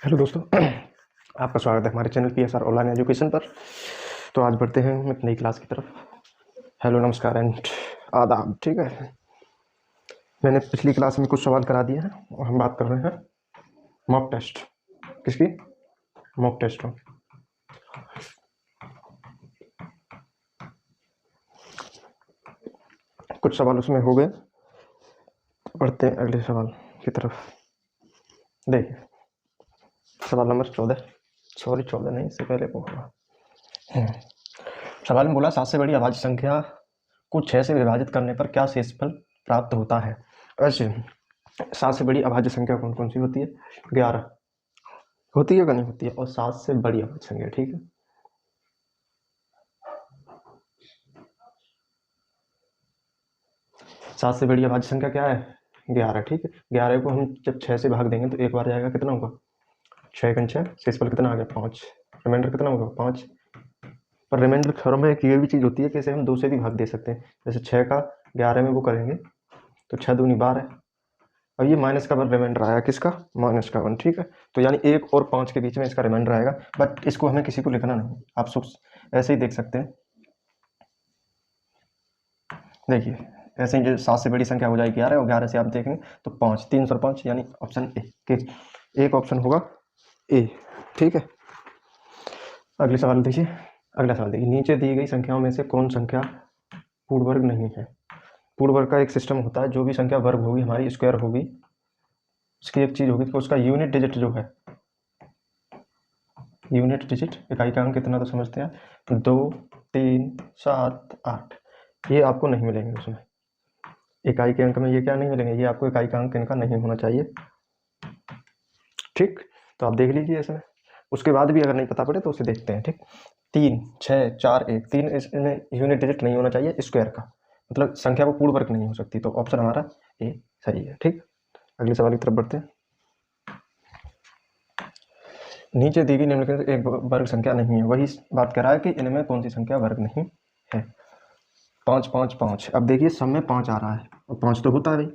Hello दोस्तों, आपका स्वागत है हमारे चैनल PSR ऑनलाइन एजुकेशन पर। तो आज बढ़ते हैं एक नई क्लास की तरफ। हेलो, नमस्कार एंड आदाब। ठीक है, मैंने पिछली क्लास में कुछ सवाल करा दिए हैं और हम बात कर रहे हैं मॉक टेस्ट। किसकी? Mock test. कुछ सवाल उसमें हो गए, बढ़ते हैं अगले सवाल की तरफ। देखिए, सवाल नंबर 14, सॉरी 14 नहीं, इससे पहले वो होगा। सवाल में बोला 7 से बड़ी अभाज्य संख्या को 6 से विभाजित करने पर क्या शेषफल प्राप्त होता है। ऐसे 7 से बड़ी अभाज्य संख्या कौन कौन सी होती है? 11 होती है, नहीं होती है, और 7 से बड़ी अभाज्य संख्या। ठीक है, सात से बड़ी अभाज्य संख्या क्या है? 11। ठीक है, 11 को हम जब 6 से भाग देंगे तो एक बार जाएगा, कितना होगा? 6 × 6, शेषफल कितना आ गया? 5। रिमाइंडर कितना होगा? 5। पर रिमाइंडर थ्योरम में एक ये भी चीज़ होती है कि इसे हम 2 से भी भाग दे सकते हैं। जैसे 6 का 11 में वो करेंगे तो 6 दूनी 12। और ये माइनस का 1 रिमाइंडर आया, किसका? माइनस का 1। ठीक है, तो यानी 1 और 5 के बीच में इसका रिमाइंडर आएगा, बट इसको हमें किसी को लिखना नहीं, आप ऐसे ही देख सकते हैं। देखिए, ऐसे ही जो 7 से बड़ी संख्या हो जाएगी 11, और 11 से आप देखेंगे तो 5, 3 और 5 यानी ऑप्शन ए। एक ऑप्शन होगा ए। ठीक है, अगले सवाल देखिए। अगला सवाल देखिए, नीचे दी गई संख्याओं में से कौन संख्या पूर्ण वर्ग नहीं है? पूर्ण वर्ग का एक सिस्टम होता है, जो भी संख्या वर्ग होगी हमारी, स्क्वायर होगी, उसकी एक चीज होगी कि उसका यूनिट डिजिट जो है, यूनिट डिजिट इकाई का अंक कितना तो समझते हैं, 2, 3, 7, 8, ये आपको नहीं मिलेंगे उसमें। इकाई के अंक में ये क्या नहीं मिलेंगे, ये आपको इकाई का अंक इनका नहीं होना चाहिए। ठीक, तो आप देख लीजिए इसमें। उसके बाद भी अगर नहीं पता पड़े तो उसे देखते हैं। ठीक, 3, 6, 4, 1, 3 इसमें यूनिट डिजिट नहीं होना चाहिए स्क्वायर का, मतलब संख्या वो पूर्ण वर्ग नहीं हो सकती, तो ऑप्शन हमारा ए सही है। ठीक, अगले सवाल की तरफ बढ़ते हैं। नीचे दी गई निम्नलिखित एक वर्ग संख्या नहीं है, वही बात कर रहा है कि इनमें कौन सी संख्या वर्ग नहीं है। 5, 5, 5। अब देखिए, सब में 5 आ रहा है और 5 तो होता है भाई,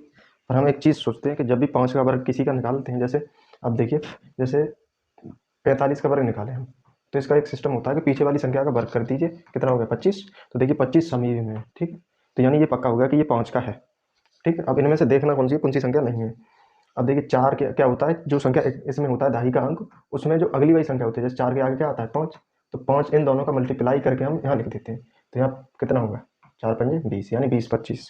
पर हम एक चीज़ सोचते हैं कि जब भी 5 का वर्ग किसी का निकालते हैं, जैसे अब देखिए, जैसे 45 का वर्ग निकाले हम, तो इसका एक सिस्टम होता है कि पीछे वाली संख्या का वर्ग कर दीजिए, कितना हो गया? 25। तो देखिए 25 समी में है। ठीक, तो यानी ये पक्का हो गया कि ये 5 का है। ठीक है, अब इनमें से देखना कौन सी संख्या नहीं है। अब देखिए 4 क्या होता है, जो संख्या इसमें होता है दाही का अंक, उसमें जो अगली वाली संख्या होती है, जैसे 4 के आगे क्या आता है? 5। तो 5 इन दोनों का मल्टीप्लाई करके हम यहाँ लिख देते हैं, तो यहाँ कितना होगा? 4 पंजे 20, यानी 20, 25।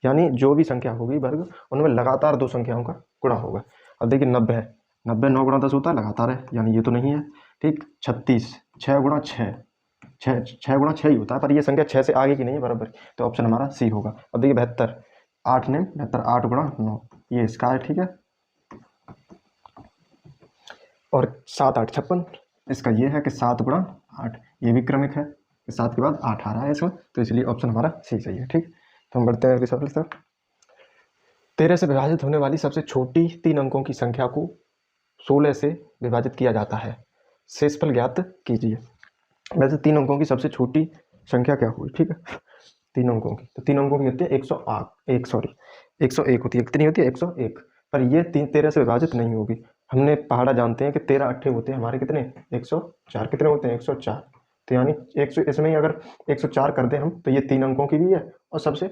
यानी जो भी संख्या होगी वर्ग, उनमें लगातार 2 संख्याओं का गुणा होगा। अब देखिए 90 है, 90 9 × 10 होता है, लगातार है, यानी ये तो नहीं है। ठीक, 36 6 × 6, 6 × 6 ही होता है, पर ये संख्या 6 से आगे की नहीं है, बराबर, तो ऑप्शन हमारा सी होगा। अब देखिए 72, 8 ने 72, 8 × 9, ये इसका है। ठीक है, और 7, 8, 56, इसका ये है कि 7 × 8, ये भी क्रमिक है, 7 के बाद 8 आ रहा है इसमें, तो इसलिए ऑप्शन हमारा सी सही है। ठीक, तो हम बढ़ते हैं अगले सवाल की। 13 से विभाजित होने वाली सबसे छोटी 3 अंकों की संख्या को 16 से विभाजित किया जाता है, शेषफल ज्ञात कीजिए। वैसे 3 अंकों की सबसे छोटी संख्या क्या हुई? ठीक है, 3 अंकों की, तो 3 अंकों की होती है 101 होती है। कितनी होती है? 101। पर ये 13 से विभाजित नहीं होगी। हमने पहाड़ा जानते हैं कि 13 अट्ठे होते हैं हमारे, कितने? 104। कितने होते हैं? 104। तो यानी 100, इसमें ही अगर 104 कर दें हम, तो ये 3 अंकों की भी है और सबसे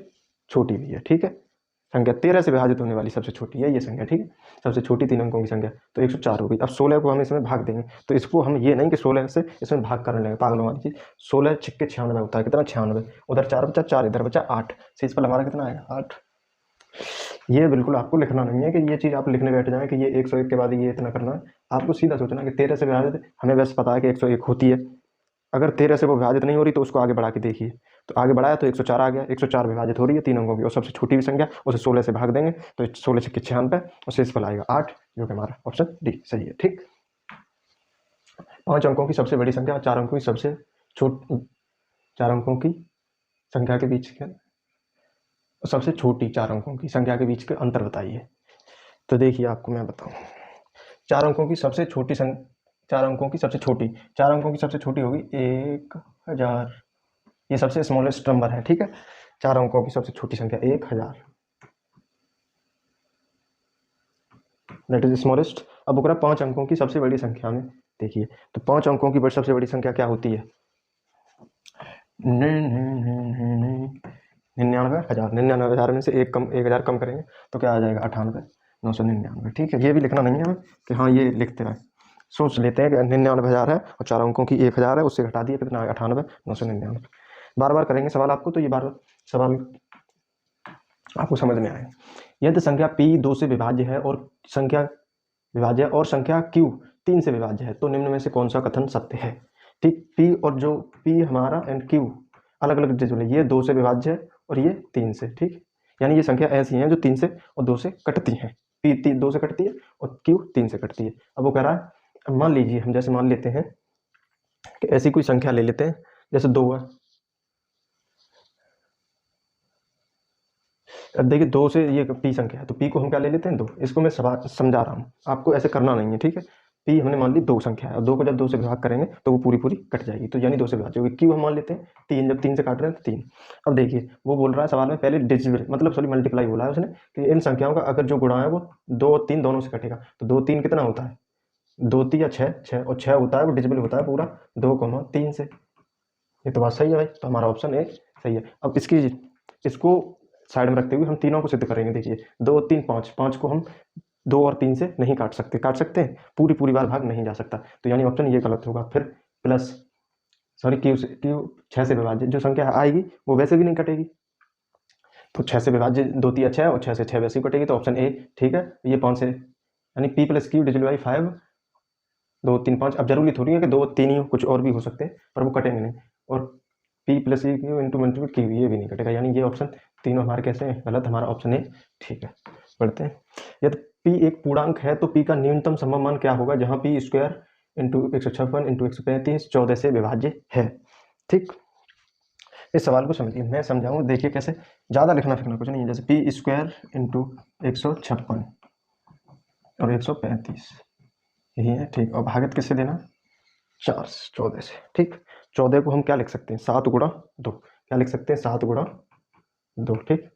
छोटी भी है। ठीक है, संख्या 13 से विभाजित होने वाली सबसे छोटी है ये संख्या। ठीक है, सबसे छोटी 3 अंकों की संख्या तो 104 हो गई। अब 16 को हम इसमें भाग देंगे, तो इसको हम ये नहीं कि 16 से इसमें भाग करने लगे, पागलों वाली चीज। 16 छिक्के 96 होता है, कितना? 96। उधर 4 बचा 4, इधर बचा 8, शेषफल हमारा कितना आएगा? 8। ये बिल्कुल आपको लिखना नहीं है कि ये चीज आप लिखने बैठ जाए कि ये 101 के बाद ये इतना करना है। आपको सीधा सोचना कि 13 से विभाजित, हमें बस पता है कि 101 होती है। अगर 13 से वो विभाजित नहीं हो रही तो उसको आगे बढ़ा के देखिए, तो आगे बढ़ाया तो 104 आ गया। 104 विभाजित हो रही है 3 अंकों की, और सबसे छोटी भी संख्या, उसे 16 से भाग देंगे तो 16 छिक्के 96 और शेषफल आएगा 8, जो कि हमारा ऑप्शन डी सही है। ठीक, 5 अंकों की सबसे बड़ी संख्या और 4 अंकों की सबसे छोटी, 4 अंकों की संख्या के बीच के, सबसे छोटी 4 अंकों की संख्या के बीच के अंतर बताइए। तो देखिए, आपको मैं बताऊं, 4 अंकों की सबसे छोटी 4 अंकों की सबसे छोटी, 4 अंकों की सबसे छोटी होगी 1000, ये सबसे स्मॉलेस्ट नंबर है। ठीक है, 4 अंकों की सबसे छोटी संख्या 1000। That is smallest. अब वो कह रहा 5 अंकों की सबसे बड़ी संख्या में। देखिए तो 5 अंकों की सबसे बड़ी संख्या क्या होती है? 99,000 में से 1,000 कम करेंगे तो क्या आ जाएगा? 98,999। ठीक है, ये भी लिखना नहीं है हमें कि हाँ ये लिखते रहे, सोच लेते हैं कि 99,000 है और 4 अंकों की 1,000 है, उससे घटा दिए कितना आएगा? 98,999। बार बार करेंगे सवाल आपको, तो ये बार बार सवाल आपको समझ में आएगा। यदि संख्या p 2 से विभाज्य है और संख्या q 3 से विभाज्य है तो निम्न में से कौन सा कथन सत्य है? ठीक, p और जो p हमारा एंड q अलग अलग डिजिबल है, ये 2 से विभाज्य है और ये 3 से। ठीक, यानी ये संख्या ऐसी हैं जो 3 से और 2 से कटती हैं। p 2 से कटती है और q 3 से कटती है। अब वो कह रहा है, अब मान लीजिए हम जैसे मान लेते हैं कि ऐसी कोई संख्या ले लेते हैं जैसे 2 है। अब देखिए 2 से ये p संख्या है तो p को हम क्या ले लेते हैं? 2। इसको मैं समझा रहा हूँ, आपको ऐसे करना नहीं है। ठीक है, p हमने मान ली 2 संख्या है और 2 को जब 2 से विभाग करेंगे तो वो पूरी पूरी कट जाएगी, तो यानी 2 से विभाज्य होगी। q हम मान लेते हैं 3, जब 3 से काट रहे हैं तो 3। अब देखिए वो बोल रहा है सवाल में पहले डिजिबल मतलब सॉरी मल्टीप्लाई बोला है उसने कि इन संख्याओं का अगर जो गुणा है वो 2 और 3 दोनों से कटेगा, तो 2 3 कितना होता है? 2 3 या 6 और 6 होता है वो डिजिबल होता है पूरा 2,3 से। ये तो बात सही है भाई, तो हमारा ऑप्शन ए सही है। अब इसको साइड में रखते हुए हम तीनों को सिद्ध करेंगे। देखिए 2 3 5, 5 को हम 2 और 3 से नहीं काट सकते हैं, पूरी पूरी बार भाग नहीं जा सकता, तो यानी ऑप्शन ये गलत होगा। फिर प्लस सॉरी क्यू 6 से विभाज्य जो संख्या आएगी वो वैसे भी नहीं कटेगी, तो 6 से विभाज्य 2 3 6 और 6 से 6 वैसे ही कटेगी, तो ऑप्शन ए ठीक है। ये 5 से यानी p plus Q digital by 5 2 3 5। अब जरूरी थोड़ी है कि 2 3 ही हो, कुछ और भी हो सकते हैं पर वो कटेंगे नहीं। और p plus Q into multiple Q ये भी नहीं कटेगा, यानी ये ऑप्शन तीनों हमारे कैसे हैं? गलत। हमारा ऑप्शन ए ठीक है। बढ़ते हैं। यदि p एक पूर्णांक है तो p का न्यूनतम संभव मान क्या होगा जहां p स्क्वायर इंटू 156 इंटू 135 14 से विभाज्य है? ठीक, इस सवाल को समझिए, मैं समझाऊँ। देखिए कैसे, ज़्यादा लिखना फिरना कुछ नहीं है। जैसे p स्क्वायर इंटू 156 और 135 यही है। ठीक, और भागित किससे देना? 14 से। ठीक, 14 को हम क्या लिख सकते हैं? 7 गुणा 2। क्या लिख सकते हैं? 7 गुणा 2। ठीक,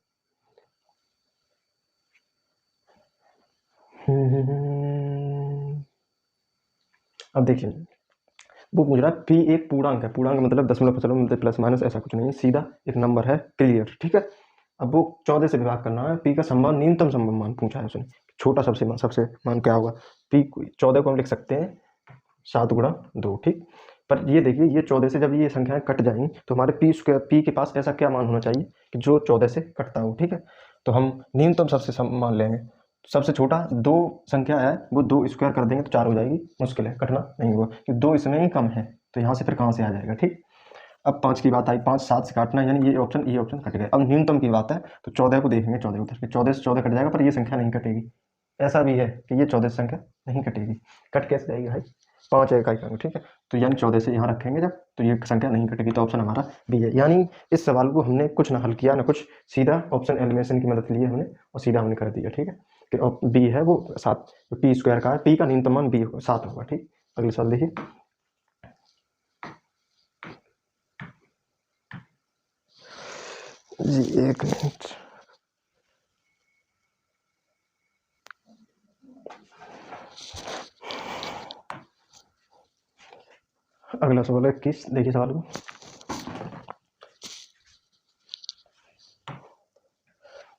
अब देखिए वो पूछ रहा है p एक पूर्णांक है। पूर्णांक मतलब दशमलव फसलों मतलब प्लस माइनस ऐसा कुछ नहीं है, सीधा एक नंबर है, क्लियर। ठीक है, अब वो 14 से विभाग करना है। p का संभव न्यूनतम संभव मान पूछा है उसने, छोटा सबसे मान क्या होगा? p 14 को हम लिख सकते हैं 7 गुणा 2। ठीक, पर ये देखिए ये 14 से जब ये संख्याएं कट जाएंगी तो हमारे p के पास ऐसा क्या मान होना चाहिए कि जो 14 से कटता हो। ठीक है, तो हम न्यूनतम सबसे मान लेंगे। सबसे छोटा 2 संख्या है वो 2 स्क्वायर कर देंगे तो 4 हो जाएगी, मुश्किल है, कटना नहीं होगा कि 2 इसमें ही कम है, तो यहाँ से फिर कहाँ से आ जाएगा? ठीक, अब 5 की बात आई, 5 7 से काटना है, यानी ये ऑप्शन कट गए। अब न्यूनतम की बात है तो 14 को देखेंगे, 14 उधर के 14 से 14 कट जाएगा पर ये संख्या नहीं कटेगी। ऐसा भी है कि ये 14 से संख्या नहीं कटेगी। कट कैसे जाएगी भाई? 5 है इकाई का, ठीक है, तो यानी 14 से यहाँ रखेंगे जब तो ये संख्या नहीं कटेगी, तो ऑप्शन हमारा बी है। यानी इस सवाल को हमने कुछ ना हल किया ना कुछ, सीधा ऑप्शन एलिमिनेशन की मदद ली है हमने और सीधा हमने कर दिया। ठीक है, कि बी है वो 7, पी स्क्वायर का है, पी का न्यूनतम मान बी 7 होगा। ठीक, अगले सवाल देखिए। जी एक मिनट, अगला सवाल है 21। देखिए सवाल को,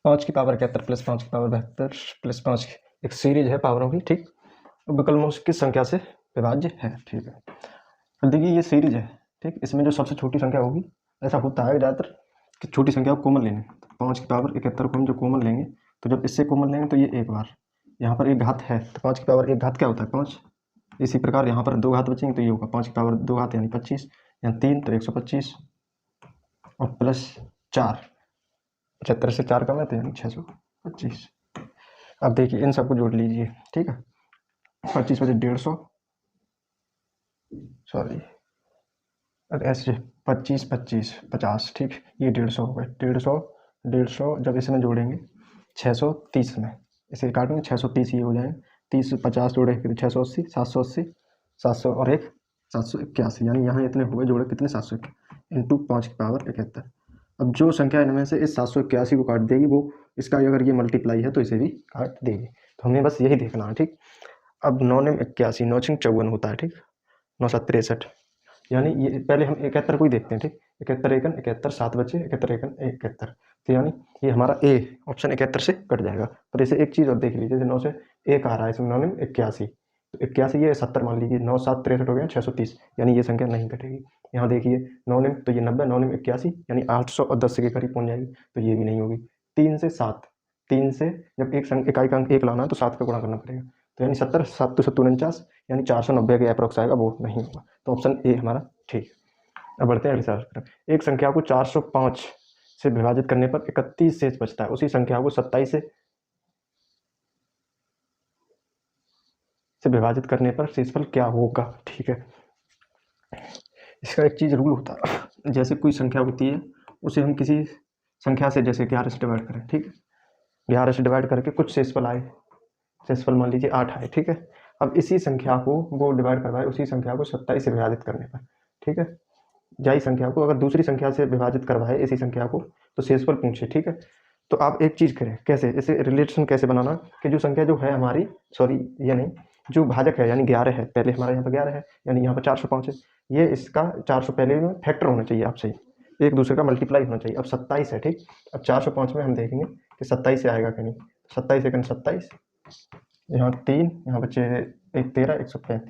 5 की पावर 71 प्लस 5 की पावर 72 प्लस 5 एक सीरीज है पावरों की। ठीक, विकल्पों से किस संख्या से विभाज्य है? ठीक है, अब देखिए ये सीरीज है। ठीक, इसमें जो सबसे छोटी संख्या होगी, ऐसा होता है ज़्यादातर कि छोटी संख्या को कॉमन लेंगे, तो 5 की पावर 71 को हम जो कॉमन लेंगे तो जब इससे कॉमन लेंगे तो ये एक बार यहाँ पर एक घात है, तो 5 की पावर एक घात क्या होता है? 5। इसी प्रकार यहाँ पर 2 घात बचेंगे तो ये होगा 5 की पावर 2 घात यानी 25, यहाँ 3 तो 125 और प्लस 4, 75 से 4 कम है तो यानी 625। अब देखिए इन सबको जोड़ लीजिए। ठीक है, 25 बचे 150, सॉरी ऐसे 25 25 50। ठीक, ये 150 हो गए, 150 जब इसमें जोड़ेंगे 630 में, इसे काटेंगे 630 ये हो जाएंगे, 30 50 जोड़े 680, 780, 700 और एक 781, यानी यहाँ इतने हुए जोड़े कितने? 700 इंटू 5 की पावर 71। अब जो संख्या इनमें से इस 781 को काट देगी वो इसका अगर ये मल्टीप्लाई है तो इसे भी काट देगी। तो हमें बस यही देखना है, ठीक। अब 9 नेम 81, 9 छिंग 54 होता है, ठीक। 9 7 63, यानी ये पहले हम 71 को ही देखते हैं, ठीक। 71 एकन 71, 7 बचे, 71 एकन 71, तो यानी ये हमारा ए ऑप्शन 71 से कट जाएगा। पर इसे एक चीज़ और देख लीजिए, जैसे 9 से 1 आ रहा है इसमें, 9 नेम 81, तो 81 ये 70 मान लीजिए, 9 7 63 हो गया 630, यानी ये संख्या नहीं कटेगी। यहाँ देखिए 9 नेम तो ये 90, 9 नेम 81, यानी 810 के करीब पहुँच जाएगी, तो ये भी नहीं होगी। 3 से 7, 3 से जब इकाई का अंक 1 लाना है तो 7 का गुणा करना पड़ेगा, तो यानी 70, 7 तो 70 49, यानी 490 के अप्रोक्स आएगा, वो नहीं होगा। तो ऑप्शन ए हमारा ठीक। अब बढ़ते हैं अगले सवाल की तरफ। एक संख्या को 405 से विभाजित करने पर 31 शेष बचता है, उसी संख्या को 27 से विभाजित करने पर शेषफल क्या होगा, ठीक है। इसका एक चीज़ रूल होता है, जैसे कोई संख्या होती है उसे हम किसी संख्या से, जैसे 11 से डिवाइड करें, ठीक है। 11 से डिवाइड करके कुछ शेषफल आए, शेषफल मान लीजिए 8 आए, ठीक है। अब इसी संख्या को वो डिवाइड करवाए उसी संख्या को 27 से विभाजित करने पर, ठीक है। जाई संख्या को अगर दूसरी संख्या से विभाजित करवाए इसी संख्या को तो शेषफल पूछे, ठीक है। तो आप एक चीज़ करें, कैसे इसे रिलेशन कैसे बनाना, कि जो संख्या जो है हमारी, सॉरी ये नहीं, जो भाजक है यानी 11 है, पहले हमारे यहाँ पर 11 है, यानी यहाँ पर 405 है, ये इसका 400 पहले में फैक्टर होना चाहिए आपसे, एक दूसरे का मल्टीप्लाई होना चाहिए। अब 27 है, ठीक। अब 405 में हम देखेंगे कि 27 से आएगा कि नहीं। 27 सेकंड 27, यहाँ 3, यहाँ बच्चे 1 13, 135,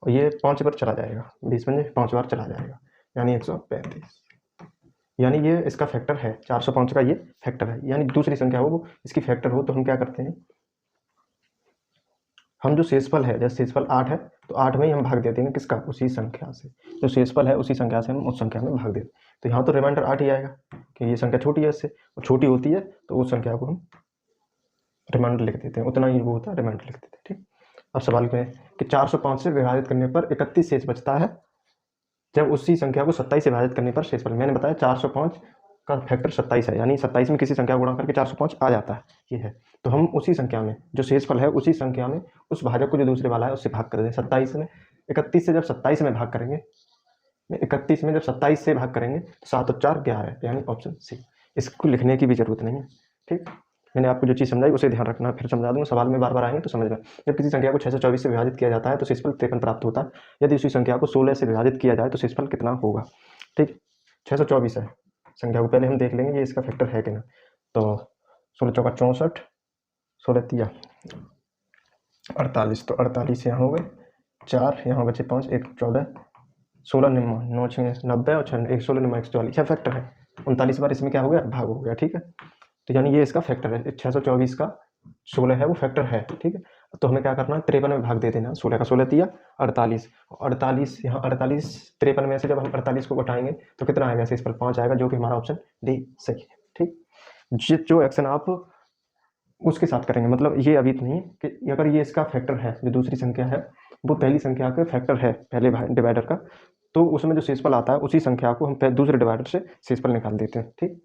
और ये 5 बार चला जाएगा, 20 में 5 बार चला जाएगा, यानी 135, यानी ये इसका फैक्टर है, 405 का ये फैक्टर है, यानी दूसरी संख्या हो वो इसकी फैक्टर हो। तो हम क्या करते हैं, हम जो शेषफल है, जैसे शेषफल 8 है तो 8 में ही हम भाग देते हैं किसका, उसी संख्या से, जो शेषफल है उसी संख्या से हम उस संख्या में भाग देते। तो यहाँ तो रिमाइंडर 8 ही आएगा कि ये संख्या छोटी है इससे, और छोटी होती है तो उस संख्या को हम रिमाइंडर लिख देते हैं, उतना ही वो होता है, रिमाइंडर लिख देते हैं, ठीक। अब सवाल में कि 405 से विभाजित करने पर 31 शेष बचता है, जब उसी संख्या को 27 से विभाजित करने पर शेषफल, मैंने बताया 405 का फैक्टर 27 है, यानी 27 में किसी संख्या को गुणा करके 405 आ जाता है, ये है। तो हम उसी संख्या में जो शेषफल है उसी संख्या में उस भाजक को जो दूसरे वाला है उससे भाग कर दें। 27 में 31 से जब 27 में भाग करेंगे, 31 में जब 27 से भाग करेंगे तो 7 और 4 11, यानी ऑप्शन सी। इसको लिखने की भी जरूरत नहीं है, ठीक। मैंने आपको जो चीज़ समझाई उसे ध्यान रखना, फिर समझा दूंगा, सवाल में बार बार आएंगे तो समझना। जब किसी संख्या को 624 से विभाजित किया जाता है तो शेषफल 53 प्राप्त होता है, यदि उसी संख्या को 16 से विभाजित किया जाए तो शेषफल कितना होगा, ठीक। 624 है संख्या को, पहले हम देख लेंगे ये इसका फैक्टर है कि ना। तो 16 चौका 64, 16 तिया 48, तो 48 यहाँ हो गए, 4 यहाँ बचे 5, 1 14, 16 निम्मा 9 6 90 और 6 1 16 निम्मा 144, यह फैक्टर है। 39 बार इसमें क्या हो गया, भाग हो गया, ठीक है। तो यानी ये इसका फैक्टर है, 624 का 16 है वो फैक्टर है, ठीक है। तो हमें क्या करना है, 53 में भाग दे देना, 16 का 16 दिया 48, 48 यहाँ 48, 53 में से जब हम 48 को घटाएंगे तो कितना आएगा, शेषफल 5 आएगा, जो कि हमारा ऑप्शन डी सही है, ठीक। जो एक्शन आप उसके साथ करेंगे, मतलब ये अभी नहीं कि अगर ये इसका फैक्टर है, जो दूसरी संख्या है वो पहली संख्या का फैक्टर है पहले डिवाइडर का, तो उसमें जो शेषफल आता है उसी संख्या को हम दूसरे डिवाइडर से शेषफल निकाल देते हैं, ठीक।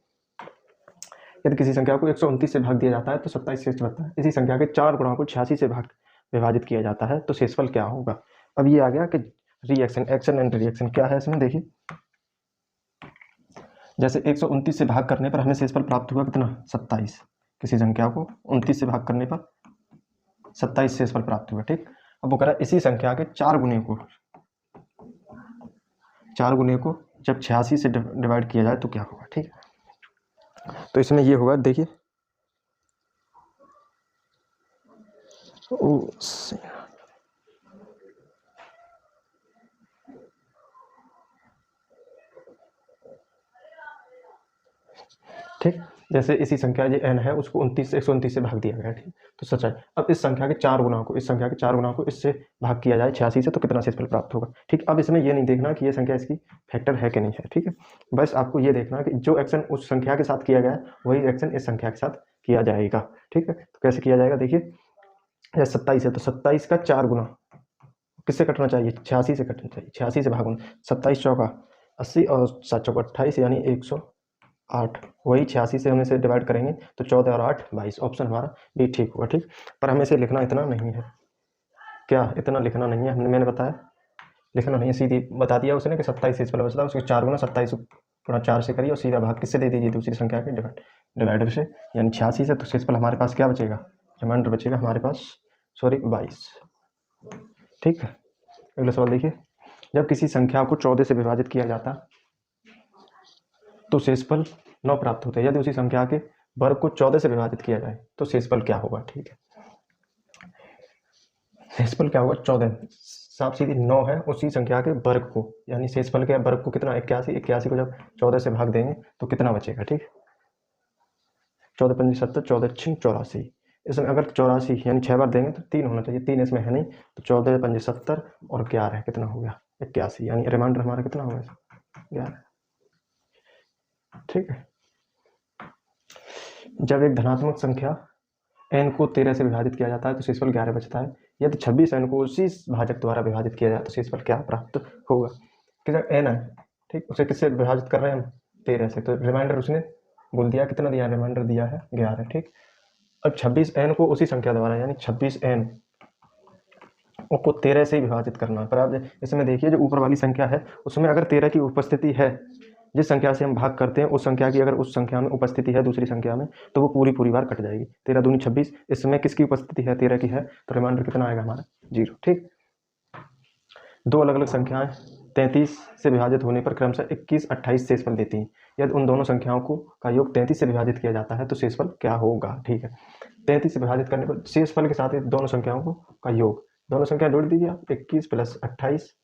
यदि किसी संख्या को 129 से भाग दिया जाता है तो 27 शेष बचता है, इसी संख्या के 4 गुणा को 86 से भाग विभाजित किया जाता है तो शेषफल क्या होगा। अब ये आ गया कि रिएक्शन, एक्शन एंड रिएक्शन क्या है इसमें, देखिए जैसे 129 से भाग करने पर हमें शेषफल प्राप्त हुआ कितना, 27, किसी संख्या को 29 से भाग करने पर 27 शेषफल प्राप्त हुआ, ठीक। अब वो करा इसी संख्या के 4 गुने को जब 86 से डिवाइड किया जाए तो क्या होगा, ठीक। तो इसमें ये होगा, देखिए ठीक, जैसे इसी संख्या ये n है उसको 129 से भाग दिया गया, ठीक। तो सच है। अब इस संख्या के 4 गुना को इससे भाग किया जाए 86 से तो कितना शेषफल प्राप्त होगा, ठीक। अब इसमें ये नहीं देखना कि ये संख्या इसकी फैक्टर है कि नहीं है, ठीक है। बस आपको ये देखना कि जो एक्शन उस संख्या के साथ किया गया वही एक्शन इस संख्या के साथ किया जाएगा, ठीक है। तो कैसे किया जाएगा, देखिए जैसे 27 है तो 27 का 4 गुना किससे कटना चाहिए, 86 से कटना चाहिए, 86 से भागुना, 27 चौका 80 और 7 चौका 28, यानी 108, वही 86 से हम इसे डिवाइड करेंगे तो 14 और 8 22, ऑप्शन हमारा भी ठीक होगा, ठीक। पर हमें इसे लिखना इतना नहीं है, क्या इतना लिखना नहीं है, मैंने बताया लिखना नहीं है, सीधी बता दिया उसने कि 27 शेषफल बचता है, उसके 4 गुना 27 गुणा 4 से करिए और सीधा भाग किससे दे दीजिए, दूसरी संख्या के डिवाइड, डिवाइडर से, यानी 86 से, तो शेषफल हमारे पास क्या बचेगा, रिमाइंडर बचेगा हमारे पास, सॉरी 22। ठीक है, अगला सवाल देखिए, जब किसी संख्या को 14 से विभाजित किया जाता तो शेषफल 9 प्राप्त होते हैं। यदि उसी संख्या के वर्ग को 14 से विभाजित किया जाए तो शेषफल क्या होगा। ठीक है, शेषफल क्या होगा, 14, साफ सीधी 9 है, उसी संख्या के वर्ग को, यानी शेषफल के वर्ग को कितना, 81, 81 को जब 14 से भाग देंगे तो कितना बचेगा। ठीक, 14 पंजी 70, 14 छिंग 84, इसमें अगर 84 यानी 6 बार देंगे तो 3 होना चाहिए, 3 इसमें है नहीं, तो 14 पंजी 70 और 11 कितना हो गया, 81, यानी रिमाइंडर हमारा कितना होगा, 11। ठीक है, जब एक धनात्मक संख्या n को 13 से विभाजित किया जाता है तो शेषफल 11 बचता है। यदि 26 n को उसी भाजक द्वारा विभाजित किया जाए तो शेषफल क्या प्राप्त होगा। कि जब n है, ठीक, उसे किससे विभाजित कर रहे हैं हम, 13 से, तो रिमाइंडर उसने बोल दिया, कितना दिया, रिमाइंडर दिया है 11। ठीक, अब 26 n को उसी संख्या द्वारा, यानी 26 n को 13 से ही विभाजित करना है। पर आप इसमें देखिए, जो ऊपर वाली संख्या है उसमें अगर 13 की उपस्थिति है, जिस संख्या से हम भाग करते हैं उस संख्या की अगर उस संख्या में उपस्थिति है दूसरी संख्या में, तो वो पूरी बार कट जाएगी। 13 दूनी 26, इसमें किसकी उपस्थिति है, 13 की है, तो रिमाइंडर कितना आएगा हमारा, 0। ठीक, दो अलग अलग संख्याएं 33 से विभाजित होने पर क्रमशः 21, 28 शेषफल देती हैं। यदि उन दोनों संख्याओं को का योग 33 से विभाजित किया जाता है तो शेषफल क्या होगा। ठीक है, 33 से विभाजित करने पर शेषफल के साथ दोनों संख्याओं को का योग, दोनों संख्या जोड़ दीजिए आप, 21 + 28,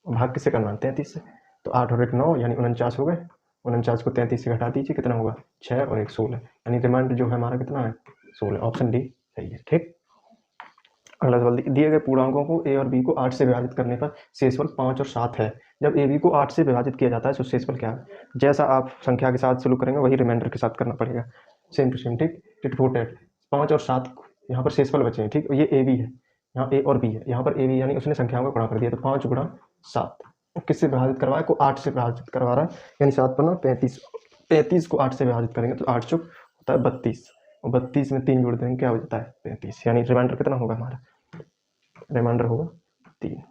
भाग किससे करना है, 33 से, तो 8 और 1 9, यानी 49 हो गए। 49 को 33 से घटा दीजिए, कितना होगा, 6 और 1 16, यानी रिमाइंडर जो है हमारा कितना है, 16। ऑप्शन डी सही है। ठीक, अगला सवाल, दिए गए पूर्णांकों को a और b को 8 से विभाजित करने पर शेषफल 5 और 7 है। जब a b को 8 से विभाजित किया जाता है तो शेषफल क्या है। जैसा आप संख्या के साथ शुरू करेंगे वही रिमाइंडर के साथ करना पड़ेगा, सेम टू सेम। ठीक, टिट फॉर टैट, 5 और 7 यहाँ पर शेषफल बचे हैं। ठीक, ये a b है, यहाँ a और b है, यहाँ पर a b यानी उसने संख्याओं को गुणा कर दिया, तो 5 × 7 किससे विभाजित करवाया, को 8 से विभाजित करवा रहा है, यानी 7 × 35, 35 को 8 से विभाजित करेंगे तो 8 चौक होता है 32, और 32 में 3 जोड़ देंगे क्या हो जाता है, 35, यानी रिमाइंडर कितना होगा हमारा, रिमाइंडर होगा 3।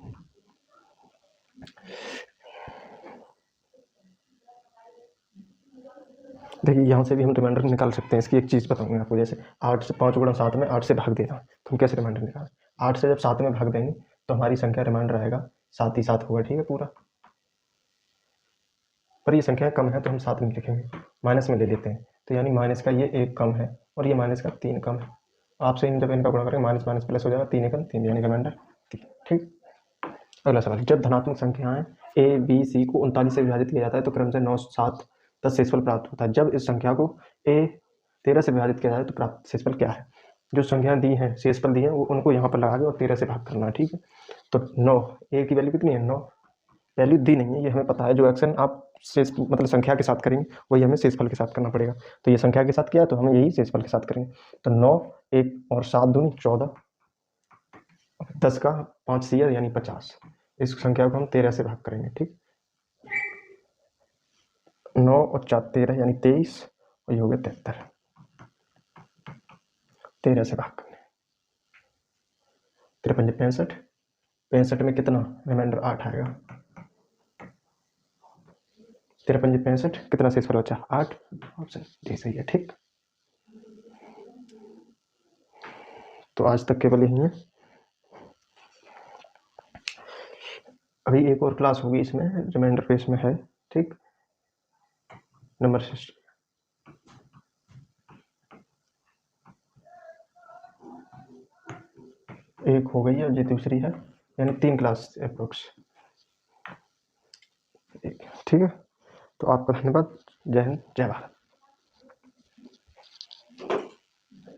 देखिए यहाँ से भी हम रिमाइंडर निकाल सकते हैं। इसकी एक चीज़ बताऊंगा आपको, जैसे 8 से 5 × 7 में 8 से भाग देना, तो हम कैसे रिमाइंडर निकालें, 8 से जब 7 में भाग देंगे तो हमारी संख्या रिमाइंडर आएगा 7 ही 7 होगा। ठीक है, पूरा, पर ये संख्या कम है तो हम 7 नहीं लिखेंगे, माइनस में ले लेते हैं, तो यानी माइनस का ये 1 कम है और ये माइनस का 3 कम है। आपसे जब इनका गुणा करेंगे माइनस माइनस प्लस हो जाएगा, 3 एकम 3, यानी रिमाइंडर 3। ठीक, अगला सवाल, जब धनात्मक संख्याएं a b c को 39 से विभाजित किया जाता है तो क्रमशः 9 7 10 शेषफल प्राप्त होता है। जब इस संख्या को a 13 से विभाजित किया जाए तो प्राप्त शेषफल क्या है। जो संख्याएं दी हैं, शेषफल दी हैं, वो उनको यहाँ पर लगा के और 13 से भाग करना है। ठीक है, तो 9, a की वैल्यू कितनी है, 9, वैल्यू दी नहीं है, ये हमें पता है। जो एक्शन आप शेष मतलब संख्या के साथ करेंगे वही हमें शेषफल के साथ करना पड़ेगा, तो ये संख्या के साथ किया तो हमें यही शेषफल के साथ करेंगे। तो 9, 1 और 7 दूनी 14, 10 का 5 सिया यानी 50, इस संख्या को हम 13 से भाग करेंगे। ठीक, 9 और 4 13 यानी 23, और ये हो गया 73, 13 से भाग करने, 53 65, 65 में कितना रिमाइंडर 8 आएगा, 53 65 कितना शेषफल बचा, 8। ऑप्शन डी सही है। ठीक, तो आज तक केवल यही है, अभी एक और क्लास होगी इसमें, रिमाइंडर पे इसमें है। ठीक, नंबर सिस्टम एक हो गई है, ये दूसरी है, यानी 3 क्लास अप्रोक्स। ठीक है, तो आपका धन्यवाद, जय हिंद, जय भारत।